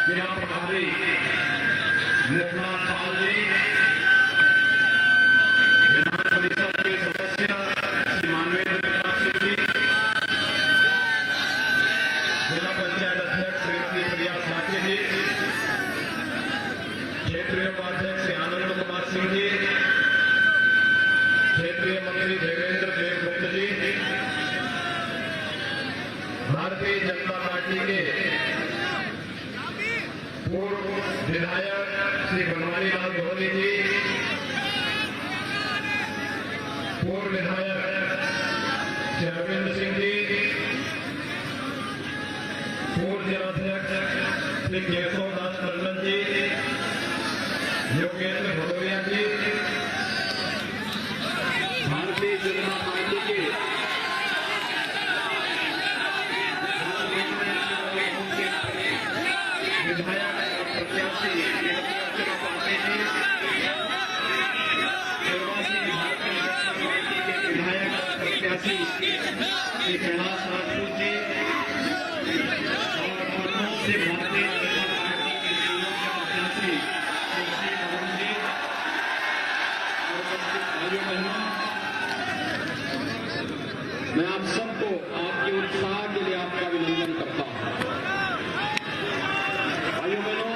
जिला प्रभारी मुखलाल पाल जी, विधान परिषद के सदस्य श्री मानवेंद्र प्रताप सिंह जी, जिला पंचायत अध्यक्ष श्रीमती प्रिया साथी जी, क्षेत्रीय उपाध्यक्ष श्री आनंद कुमार सिंह जी, क्षेत्रीय मंत्री देवेंद्र देवगुप्त जी, भारतीय जनता पार्टी के पूर्व विधायक श्री बनवारी लाल गौरी जी, पूर्व विधायक श्री अरविंद सिंह जी, पूर्व जिलाध्यक्ष श्री केशव दास टंडन जी, योगेंद्र भदौरिया जी, भारतीय जनता पार्टी के विधायक प्रत्याशी पार्टी जी, प्रवासी भारतीय जनता पार्टी के विधायक प्रत्याशी श्री कैलाश राजपूत जी और लखनऊ से भारतीय जनता पार्टी के प्रत्याशी श्री पवन जी और भाइयों बहनों, मैं आप सबको आपके उत्साह के लिए आपका अभिनंदन करता हूं। भाइयों बहनों,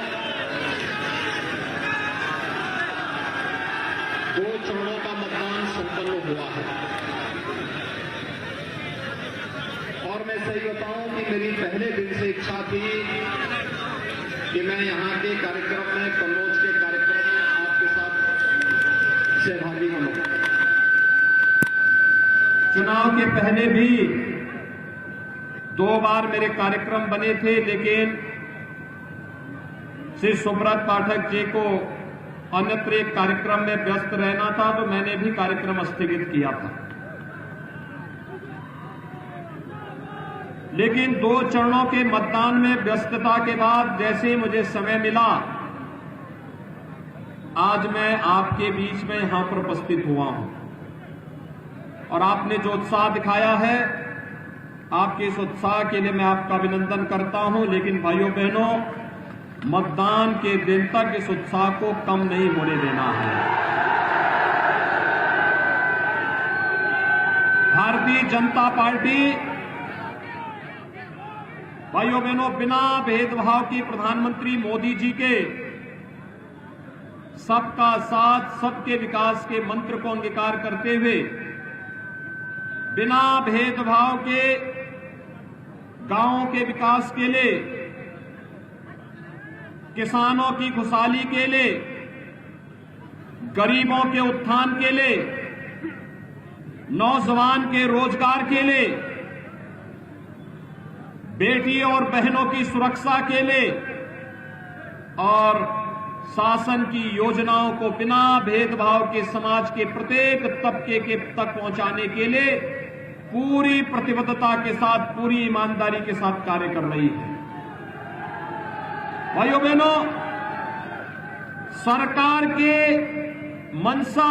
2 चरणों का मतदान संपन्न हुआ है और मैं सही बताऊं कि मेरी पहले दिन से इच्छा थी कि मैं यहां के कार्यक्रम में, कन्नौज के कार्यक्रम में आपके साथ सहभागी बनूं। चुनाव के पहले भी 2 बार मेरे कार्यक्रम बने थे, लेकिन श्री सुब्रत पाठक जी को अन्यत्र एक कार्यक्रम में व्यस्त रहना था, तो मैंने भी कार्यक्रम स्थगित किया था। लेकिन 2 चरणों के मतदान में व्यस्तता के बाद जैसे ही मुझे समय मिला, आज मैं आपके बीच में यहां पर उपस्थित हुआ हूं और आपने जो उत्साह दिखाया है, आपके इस उत्साह के लिए मैं आपका अभिनंदन करता हूं। लेकिन भाइयों बहनों, मतदान के दिन तक इस उत्साह को कम नहीं होने देना है। भारतीय जनता पार्टी भाइयों बहनों, बिना भेदभाव के प्रधानमंत्री मोदी जी के सबका साथ, सबके विकास के मंत्र को अंगीकार करते हुए, बिना भेदभाव के गांवों के विकास के लिए, किसानों की खुशहाली के लिए, गरीबों के उत्थान के लिए, नौजवान के रोजगार के लिए, बेटी और बहनों की सुरक्षा के लिए और शासन की योजनाओं को बिना भेदभाव के समाज के प्रत्येक तबके के तक पहुंचाने के लिए पूरी प्रतिबद्धता के साथ, पूरी ईमानदारी के साथ कार्य कर रही है। भाइयों बहनों, सरकार के मंशा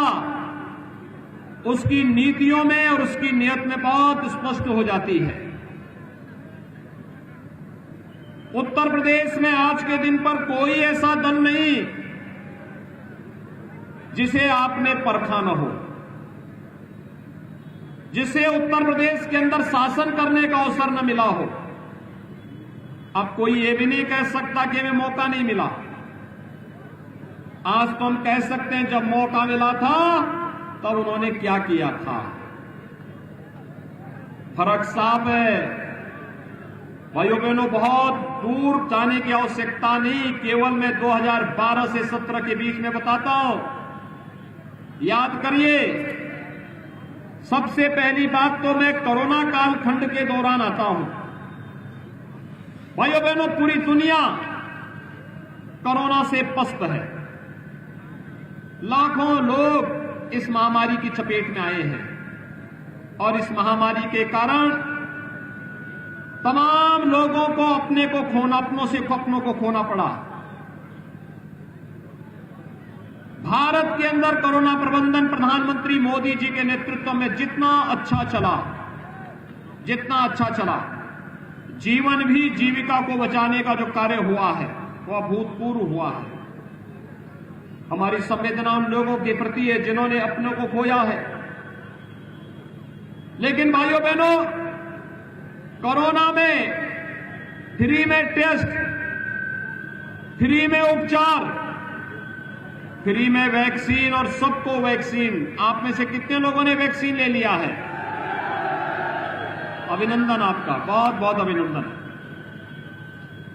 उसकी नीतियों में और उसकी नीयत में बहुत स्पष्ट हो जाती है। उत्तर प्रदेश में आज के दिन पर कोई ऐसा दल नहीं जिसे आपने परखा न हो, जिसे उत्तर प्रदेश के अंदर शासन करने का अवसर न मिला हो। अब कोई ये भी नहीं कह सकता कि हमें मौका नहीं मिला। आज तो हम कह सकते हैं जब मौका मिला था तब उन्होंने क्या किया था। फर्क साफ है। भाइयों बहनों, बहुत दूर जाने की आवश्यकता नहीं, केवल मैं 2012 से 17 के बीच में बताता हूं। याद करिए, सबसे पहली बात तो मैं कोरोना कालखंड के दौरान आता हूं। भाइयों बहनों, पूरी दुनिया कोरोना से पस्त है। लाखों लोग इस महामारी की चपेट में आए हैं और इस महामारी के कारण तमाम लोगों को अपने को खोना, अपनों से अपनों को खोना पड़ा। भारत के अंदर कोरोना प्रबंधन प्रधानमंत्री मोदी जी के नेतृत्व में जितना अच्छा चला, जीवन भी जीविका को बचाने का जो कार्य हुआ है, वो अभूतपूर्व हुआ है। हमारी संवेदना उन लोगों के प्रति है जिन्होंने अपनों को खोया है। लेकिन भाइयों बहनों, कोरोना में फ्री में टेस्ट, फ्री में उपचार, फ्री में वैक्सीन और सबको वैक्सीन। आप में से कितने लोगों ने वैक्सीन ले लिया है? अभिनंदन आपका, बहुत बहुत अभिनंदन।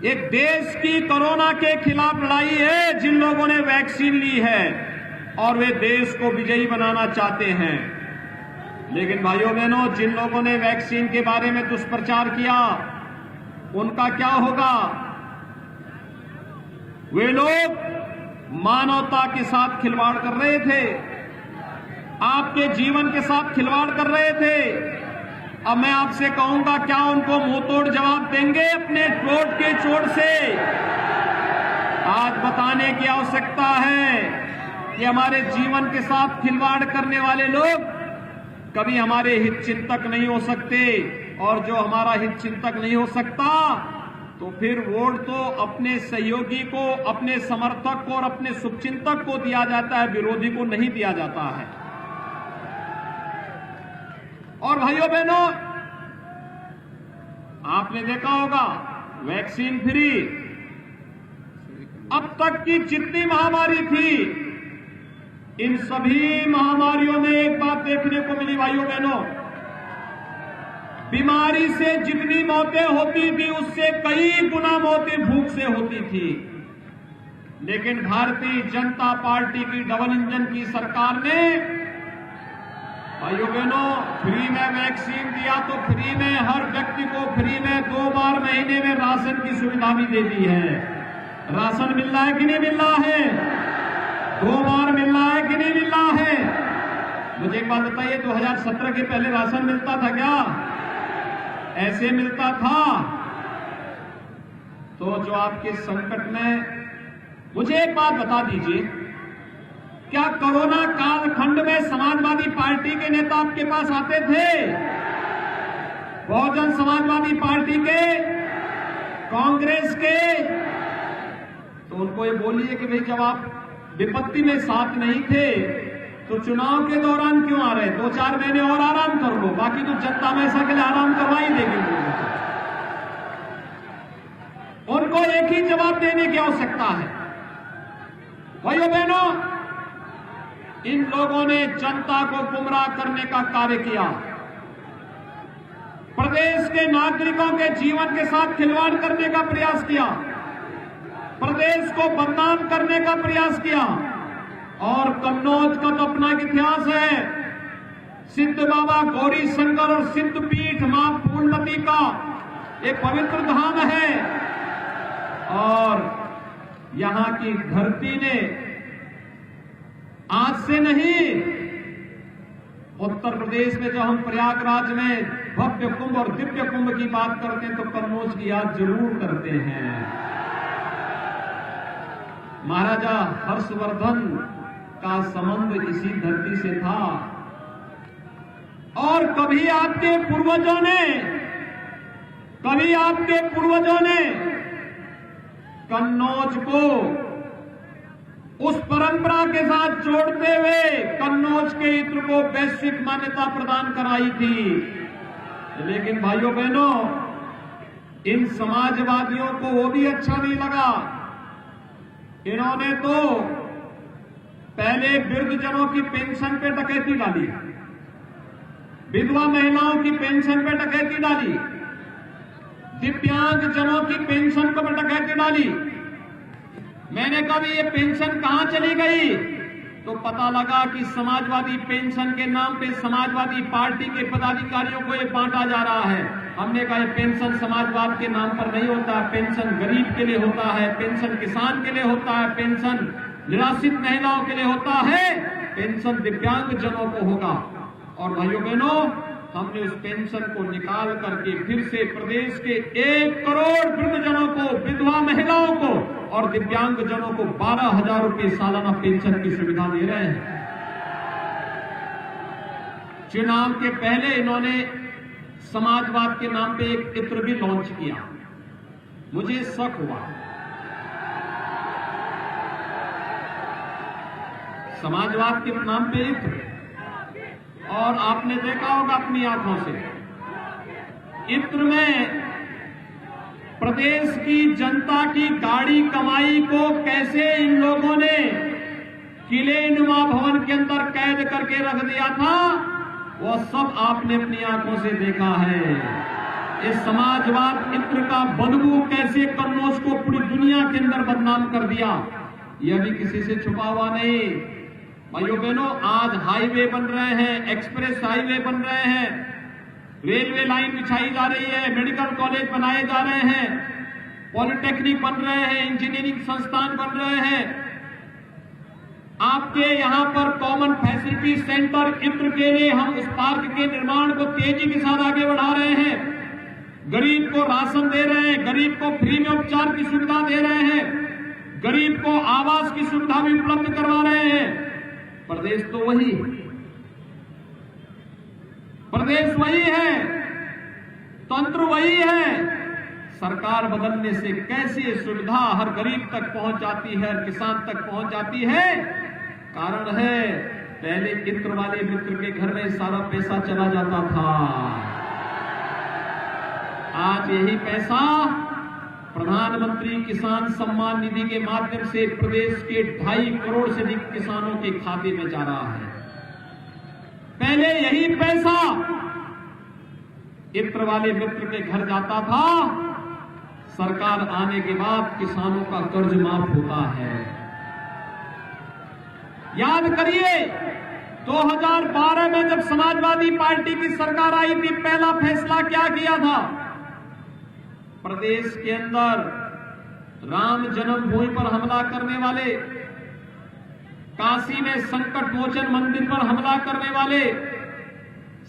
एक देश की कोरोना के खिलाफ लड़ाई है जिन लोगों ने वैक्सीन ली है और वे देश को विजयी बनाना चाहते हैं। लेकिन भाइयों बहनों, जिन लोगों ने वैक्सीन के बारे में दुष्प्रचार किया, उनका क्या होगा? वे लोग मानवता के साथ खिलवाड़ कर रहे थे, आपके जीवन के साथ खिलवाड़ कर रहे थे। अब मैं आपसे कहूंगा, क्या उनको मुंहतोड़ जवाब देंगे अपने वोट के चोट से? आज बताने की आवश्यकता है कि हमारे जीवन के साथ खिलवाड़ करने वाले लोग कभी हमारे हित चिंतक नहीं हो सकते, और जो हमारा हित चिंतक नहीं हो सकता तो फिर वोट तो अपने सहयोगी को, अपने समर्थक को और अपने शुभचिंतक को दिया जाता है, विरोधी को नहीं दिया जाता है। और भाइयों बहनों, आपने देखा होगा वैक्सीन फ्री, अब तक की जितनी महामारी थी, इन सभी महामारियों में एक बात देखने को मिली भाइयों बहनों, बीमारी से जितनी मौतें होती थी उससे कई गुना मौतें भूख से होती थी। लेकिन भारतीय जनता पार्टी की डबल इंजन की सरकार ने भाइयों बहनों फ्री में वैक्सीन दिया, तो फ्री में हर व्यक्ति को फ्री में 2 बार महीने में राशन की सुविधा भी दे दी है। राशन मिल रहा है कि नहीं मिल रहा है? 2 बार मिल रहा है कि नहीं मिल रहा है? मुझे एक बात बताइए, 2017 के पहले राशन मिलता था क्या? ऐसे मिलता था? तो जो आपके संकट में, मुझे एक बात बता दीजिए, क्या कोरोना कालखंड में समाजवादी पार्टी के नेता आपके पास आते थे? बहुजन समाजवादी पार्टी के, कांग्रेस के? तो उनको ये बोलिए कि भाई जब आप विपत्ति में साथ नहीं थे तो चुनाव के दौरान क्यों आ रहे? 2-4 महीने और आराम कर लो, बाकी तो जनता में ऐसा के लिए आराम करवा ही देंगे। उनको एक ही जवाब देने की आवश्यकता है। भाइयों बहनों, इन लोगों ने जनता को गुमराह करने का कार्य किया, प्रदेश के नागरिकों के जीवन के साथ खिलवाड़ करने का प्रयास किया, प्रदेश को बदनाम करने का प्रयास किया। और कन्नौज का तो अपना एक इतिहास है। सिद्ध बाबा गौरी शंकर और सिद्ध पीठ मां फूलमती का एक पवित्र धाम है, और यहां की धरती ने आज से नहीं, उत्तर प्रदेश में जब हम प्रयागराज में भव्य कुंभ और दिव्य कुंभ की बात करते हैं तो कन्नौज की याद जरूर करते हैं। महाराजा हर्षवर्धन का संबंध इसी धरती से था, और कभी आपके पूर्वजों ने कन्नौज को उस परंपरा के साथ जोड़ते हुए कन्नौज के इत्र को वैश्विक मान्यता प्रदान कराई थी। लेकिन भाइयों बहनों, इन समाजवादियों को वो भी अच्छा नहीं लगा। इन्होंने तो पहले वृद्धजनों की पेंशन पे डकैती डाली, विधवा महिलाओं की पेंशन पे डकैती डाली, दिव्यांग जनों की पेंशन पर डकैती डाली। मैंने कहा ये पेंशन कहां चली गई? तो पता लगा कि समाजवादी पेंशन के नाम पे समाजवादी पार्टी के पदाधिकारियों को ये बांटा जा रहा है। हमने कहा ये पेंशन समाजवाद के नाम पर नहीं होता, पेंशन गरीब के लिए होता है, पेंशन किसान के लिए होता है, पेंशन निराश्रित महिलाओं के लिए होता है, पेंशन दिव्यांग जनों को होगा। और भाइयों बहनों, हमने उस पेंशन को निकाल करके फिर से प्रदेश के 1 करोड़ वृद्धजनों को, विधवा महिलाओं को और दिव्यांग जनों को 12,000 रुपये सालाना पेंशन की सुविधा दे रहे हैं। चुनाव के पहले इन्होंने समाजवाद के नाम पे एक इत्र भी लॉन्च किया। मुझे शक हुआ समाजवाद के नाम पे इत्र, और आपने देखा होगा अपनी आंखों से इत्र में प्रदेश की जनता की गाड़ी कमाई को कैसे इन लोगों ने किले नुमा भवन के अंदर कैद करके रख दिया था, वो सब आपने अपनी आंखों से देखा है। इस समाजवाद इत्र का बदबू कैसे कन्नौज को पूरी दुनिया के अंदर बदनाम कर दिया, यह भी किसी से छुपा हुआ नहीं। भाइयों बहनों, आज हाईवे बन रहे हैं, एक्सप्रेस हाईवे बन रहे हैं, रेलवे लाइन बिछाई जा रही है, मेडिकल कॉलेज बनाए जा रहे हैं, पॉलिटेक्निक बन रहे हैं, इंजीनियरिंग संस्थान बन रहे हैं। आपके यहां पर कॉमन फैसिलिटी सेंटर इत्र के लिए हम उस पार्क के निर्माण को तेजी के साथ आगे बढ़ा रहे हैं। गरीब को राशन दे रहे हैं, गरीब को फ्री में उपचार की सुविधा दे रहे हैं, गरीब को आवास की सुविधा भी उपलब्ध करवा रहे हैं। प्रदेश तो वही, प्रदेश वही है, तंत्र वही है। सरकार बदलने से कैसे सुविधा हर गरीब तक पहुंच जाती है, हर किसान तक पहुंच जाती है, कारण है पहले इत्र वाले मित्र के घर में सारा पैसा चला जाता था। आज यही पैसा प्रधानमंत्री किसान सम्मान निधि के माध्यम से प्रदेश के 2.5 करोड़ से अधिक किसानों के खाते में जा रहा है। पहले यही पैसा इत्र वाले मित्र के घर जाता था, सरकार आने के बाद किसानों का कर्ज माफ होता है। याद करिए 2012 में जब समाजवादी पार्टी की सरकार आई थी, पहला फैसला क्या किया था? प्रदेश के अंदर राम जन्मभूमि पर हमला करने वाले, काशी में संकट मोचन मंदिर पर हमला करने वाले,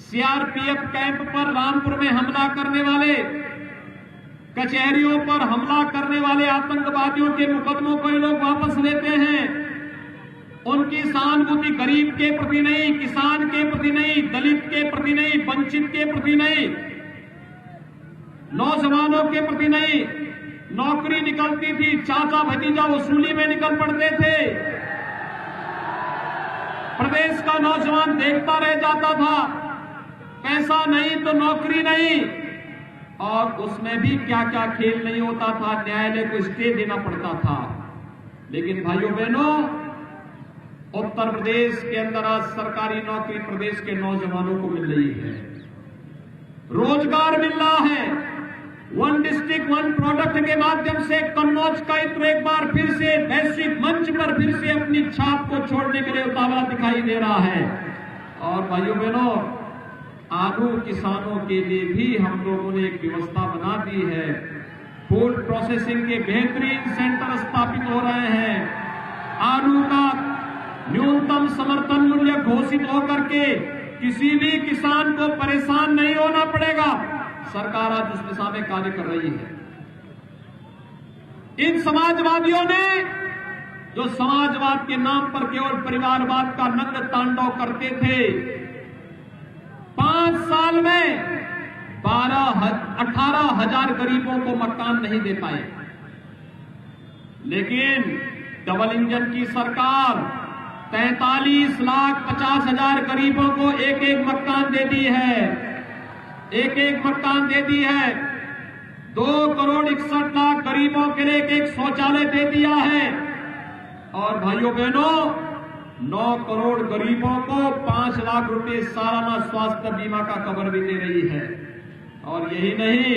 सीआरपीएफ कैंप पर रामपुर में हमला करने वाले, कचहरियों पर हमला करने वाले आतंकवादियों के मुकदमों को ये लोग वापस लेते हैं। उनकी सहानुभूति गरीब के प्रति नहीं, किसान के प्रति नहीं, दलित के प्रति नहीं, वंचित के प्रति नहीं, नौजवानों के प्रति नहीं। नौकरी निकलती थी, चाचा भतीजा वसूली में निकल पड़ते थे, प्रदेश का नौजवान देखता रह जाता था, पैसा नहीं तो नौकरी नहीं, और उसमें भी क्या क्या खेल नहीं होता था, न्यायालय को स्टे देना पड़ता था। लेकिन भाइयों बहनों, उत्तर प्रदेश के अंदर आज सरकारी नौकरी प्रदेश के नौजवानों को मिल रही है, रोजगार मिल रहा है। वन डिस्ट्रिक्ट वन प्रोडक्ट के माध्यम से कन्नौज का इत्र एक बार फिर से वैश्विक मंच पर फिर से अपनी छाप को छोड़ने के लिए उतावला दिखाई दे रहा है। और भाइयों बहनों, आलू किसानों के लिए भी हम लोगों ने एक व्यवस्था बना दी है। फूड प्रोसेसिंग के बेहतरीन सेंटर स्थापित हो रहे हैं। आलू का न्यूनतम समर्थन मूल्य घोषित होकर के किसी भी किसान को परेशान नहीं होना पड़ेगा। सरकार आज उस दिशा में कार्य कर रही है। इन समाजवादियों ने जो समाजवाद के नाम पर केवल परिवारवाद का नग्न तांडव करते थे, 5 साल में 18,000 गरीबों को मकान नहीं दे पाए। लेकिन डबल इंजन की सरकार 43,50,000 गरीबों को एक एक मकान दे दी है, एक एक मकान दे दी है। 2,61,00,000 गरीबों के लिए एक शौचालय दे दिया है। और भाइयों बहनों, 9 करोड़ गरीबों को 5 लाख रुपए सालाना स्वास्थ्य बीमा का कवर भी दे रही है। और यही नहीं,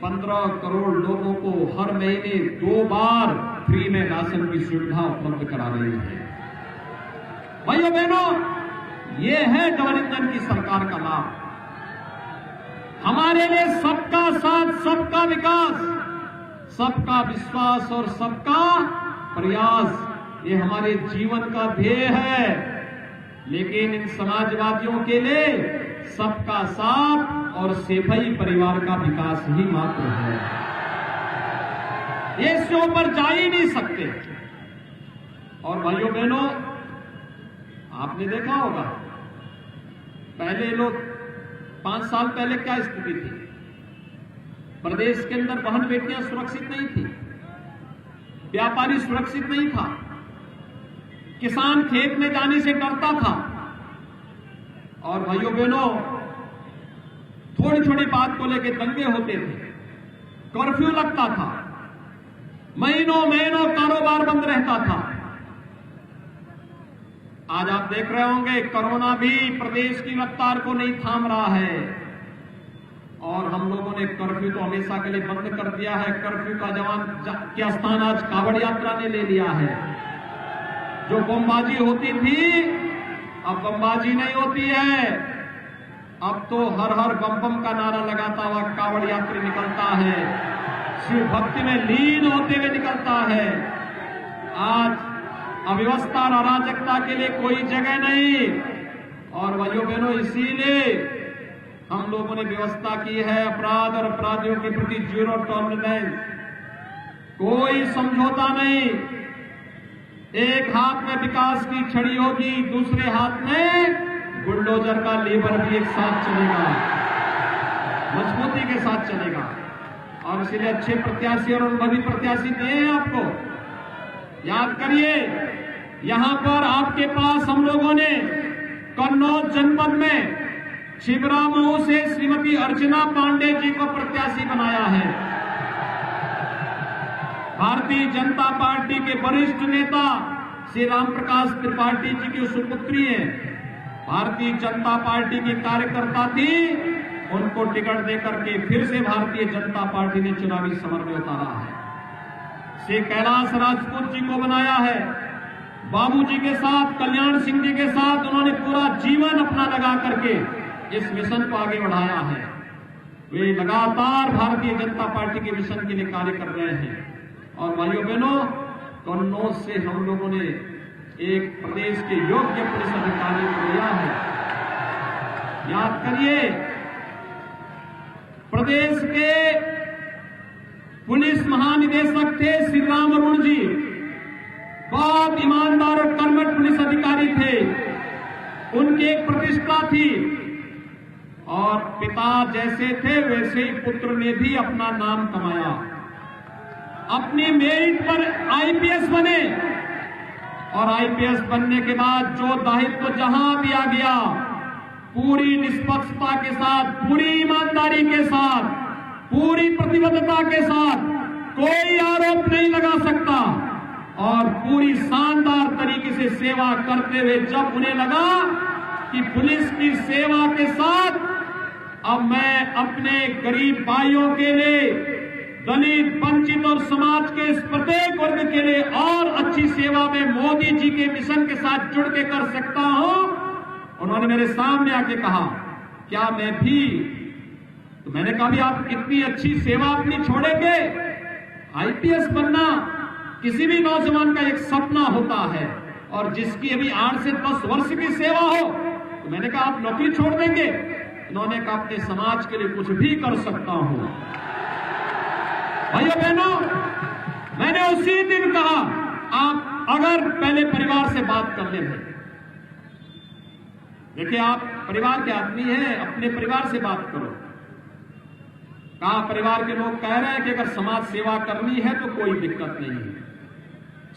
15 करोड़ लोगों को हर महीने 2 बार फ्री में राशन की सुविधा उपलब्ध करा रही है। भाइयों बहनों, ये है डबल इंजन की सरकार का लाभ। हमारे लिए सबका साथ, सबका विकास, सबका विश्वास और सबका प्रयास, ये हमारे जीवन का ध्येय है। लेकिन इन समाजवादियों के लिए सबका साथ और सेवई परिवार का विकास ही मात्र है। ये इससे ऊपर जा ही नहीं सकते। और भाइयों बहनों, आपने देखा होगा पहले लोग 5 साल पहले क्या स्थिति थी? प्रदेश के अंदर बहन बेटियां सुरक्षित नहीं थी, व्यापारी सुरक्षित नहीं था, किसान खेत में जाने से डरता था। और भाइयों बहनों, थोड़ी थोड़ी बात को लेकर दंगे होते थे, कर्फ्यू लगता था, महीनों महीनों कारोबार बंद रहता था। आज आप देख रहे होंगे कोरोना भी प्रदेश की रफ्तार को नहीं थाम रहा है और हम लोगों ने कर्फ्यू तो हमेशा के लिए बंद कर दिया है। कर्फ्यू का क्या स्थान आज कावड़ यात्रा ने ले लिया है। जो बमबाजी होती थी अब बमबाजी नहीं होती है, अब तो हर हर बम बम का नारा लगाता हुआ कावड़ यात्री निकलता है, शिव भक्ति में लीन होते हुए निकलता है। आज अव्यवस्था और अराजकता के लिए कोई जगह नहीं। और भाइयों बहनों, इसीलिए हम लोगों ने व्यवस्था की है अपराध और अपराधियों के प्रति जीरो टॉलरेंस, कोई समझौता नहीं। एक हाथ में विकास की छड़ी होगी, दूसरे हाथ में बुलडोजर का लेबर भी एक साथ चलेगा, मजबूती के साथ चलेगा। और इसलिए अच्छे प्रत्याशी और अनुभवी प्रत्याशी दिए हैं आपको। याद करिए, यहां पर आपके पास हम लोगों ने कन्नौज जनपद में छिबरामऊ से श्रीमती अर्चना पांडे जी को प्रत्याशी बनाया है। भारतीय जनता पार्टी के वरिष्ठ नेता श्री राम प्रकाश त्रिपाठी जी की सुपुत्री है। भारतीय जनता पार्टी की कार्यकर्ता थी, उनको टिकट देकर के फिर से भारतीय जनता पार्टी ने चुनावी समर में उतारा है। श्री कैलाश राजपूत जी को बनाया है। बाबूजी के साथ, कल्याण सिंह जी के साथ उन्होंने पूरा जीवन अपना लगा करके इस मिशन को आगे बढ़ाया है। वे लगातार भारतीय जनता पार्टी के मिशन के लिए कार्य कर रहे हैं। और भाइयों बहनों, कन्नौज से हम लोगों ने एक प्रदेश के योग्य पुलिस अधिकारी को लिया है। याद करिए, प्रदेश के पुलिस महानिदेशक थे श्री राम अरुण जी, बहुत ईमानदार और कर्मठ पुलिस अधिकारी थे। उनकी एक प्रतिष्ठा थी और पिता जैसे थे वैसे ही पुत्र ने भी अपना नाम कमाया। अपनी मेरिट पर आईपीएस बने और आईपीएस बनने के बाद जो दायित्व जहां दिया गया, पूरी निष्पक्षता के साथ, पूरी ईमानदारी के साथ, पूरी प्रतिबद्धता के साथ, कोई आरोप नहीं लगा सकता। और पूरी शानदार तरीके से सेवा करते हुए जब उन्हें लगा कि पुलिस की सेवा के साथ अब मैं अपने गरीब भाइयों के लिए, दलित, वंचित और समाज के इस प्रत्येक वर्ग के लिए और अच्छी सेवा में मोदी जी के मिशन के साथ जुड़ के कर सकता हूं, उन्होंने मेरे सामने आके कहा क्या मैं भी, तो मैंने कहा भी आप इतनी अच्छी सेवा अपनी छोड़ेंगे? आईपीएस बनना किसी भी नौजवान का एक सपना होता है और जिसकी अभी 8 से 10 वर्ष की सेवा हो, तो मैंने कहा आप नौकरी छोड़ देंगे? उन्होंने कहा अपने समाज के लिए कुछ भी कर सकता हूं। भाइयों बहनों, मैंने उसी दिन कहा आप अगर पहले परिवार से बात कर ले। देखिए, आप परिवार के आदमी हैं, अपने परिवार से बात करो। कहा परिवार के लोग कह रहे हैं कि अगर समाज सेवा करनी है तो कोई दिक्कत नहीं है,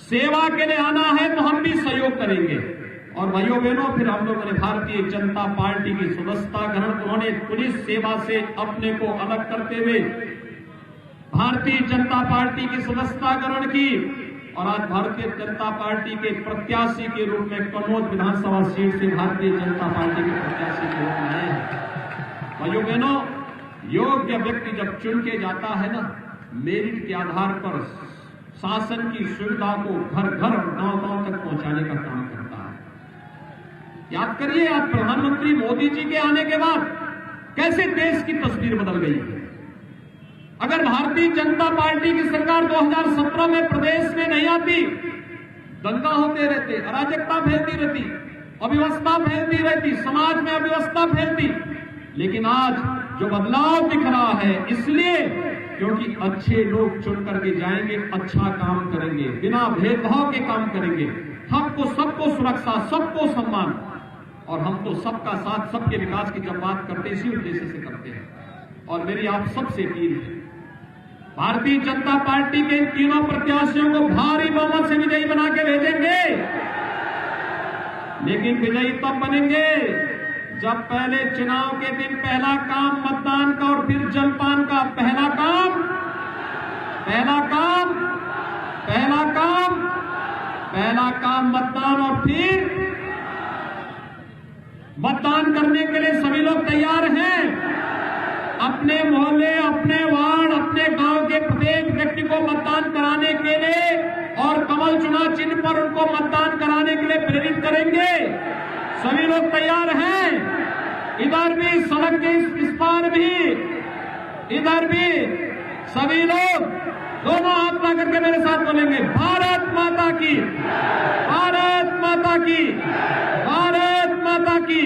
सेवा के लिए आना है तो हम भी सहयोग करेंगे। और भाइयों बहनों, फिर हम लोगों ने भारतीय जनता पार्टी की सदस्यता ग्रहण, उन्होंने पुलिस सेवा से अपने को अलग करते हुए भारतीय जनता पार्टी की सदस्यता ग्रहण की और आज भारतीय जनता पार्टी के प्रत्याशी के रूप में कन्नौज विधानसभा सीट से भारतीय जनता पार्टी के प्रत्याशी के रूप में आए हैं। भाइयों बहनों, योग्य व्यक्ति जब चुन के जाता है ना, मेरिट के आधार पर शासन की सुविधा को घर घर और गांव गांव तक पहुंचाने का काम करता है। याद करिए, आज प्रधानमंत्री मोदी जी के आने के बाद कैसे देश की तस्वीर बदल गई है। अगर भारतीय जनता पार्टी की सरकार 2017 में प्रदेश में नहीं आती, दंगा होते रहते, अराजकता फैलती रहती, अव्यवस्था फैलती रहती, समाज में अव्यवस्था फैलती। लेकिन आज जो बदलाव दिख रहा है, इसलिए क्योंकि अच्छे लोग चुन करके जाएंगे, अच्छा काम करेंगे, बिना भेदभाव के काम करेंगे, सबको सुरक्षा, सबको सम्मान, और हम तो सबका साथ, सबके विकास की जब बात करते इसी उद्देश्य से करते हैं। और मेरी आप सबसे अपील है, भारतीय जनता पार्टी के इन तीनों प्रत्याशियों को भारी बहुमत से विजयी बना के भेजेंगे। लेकिन विजयी तब बनेंगे जब पहले चुनाव के दिन पहला काम मतदान का और फिर जलपान का। पहला काम मतदान और फिर मतदान करने के लिए सभी लोग तैयार हैं। अपने मोहल्ले, अपने वार्ड, अपने गांव के प्रत्येक व्यक्ति को मतदान कराने के लिए और कमल चुनाव चिन्ह पर उनको मतदान कराने के लिए प्रेरित करेंगे। सभी लोग तैयार हैं। इधर भी सड़क के इस पार भी, इधर भी सभी लोग दोनों हाथ ला करके मेरे साथ बोलेंगे, भारत माता की, भारत माता की, भारत माता की।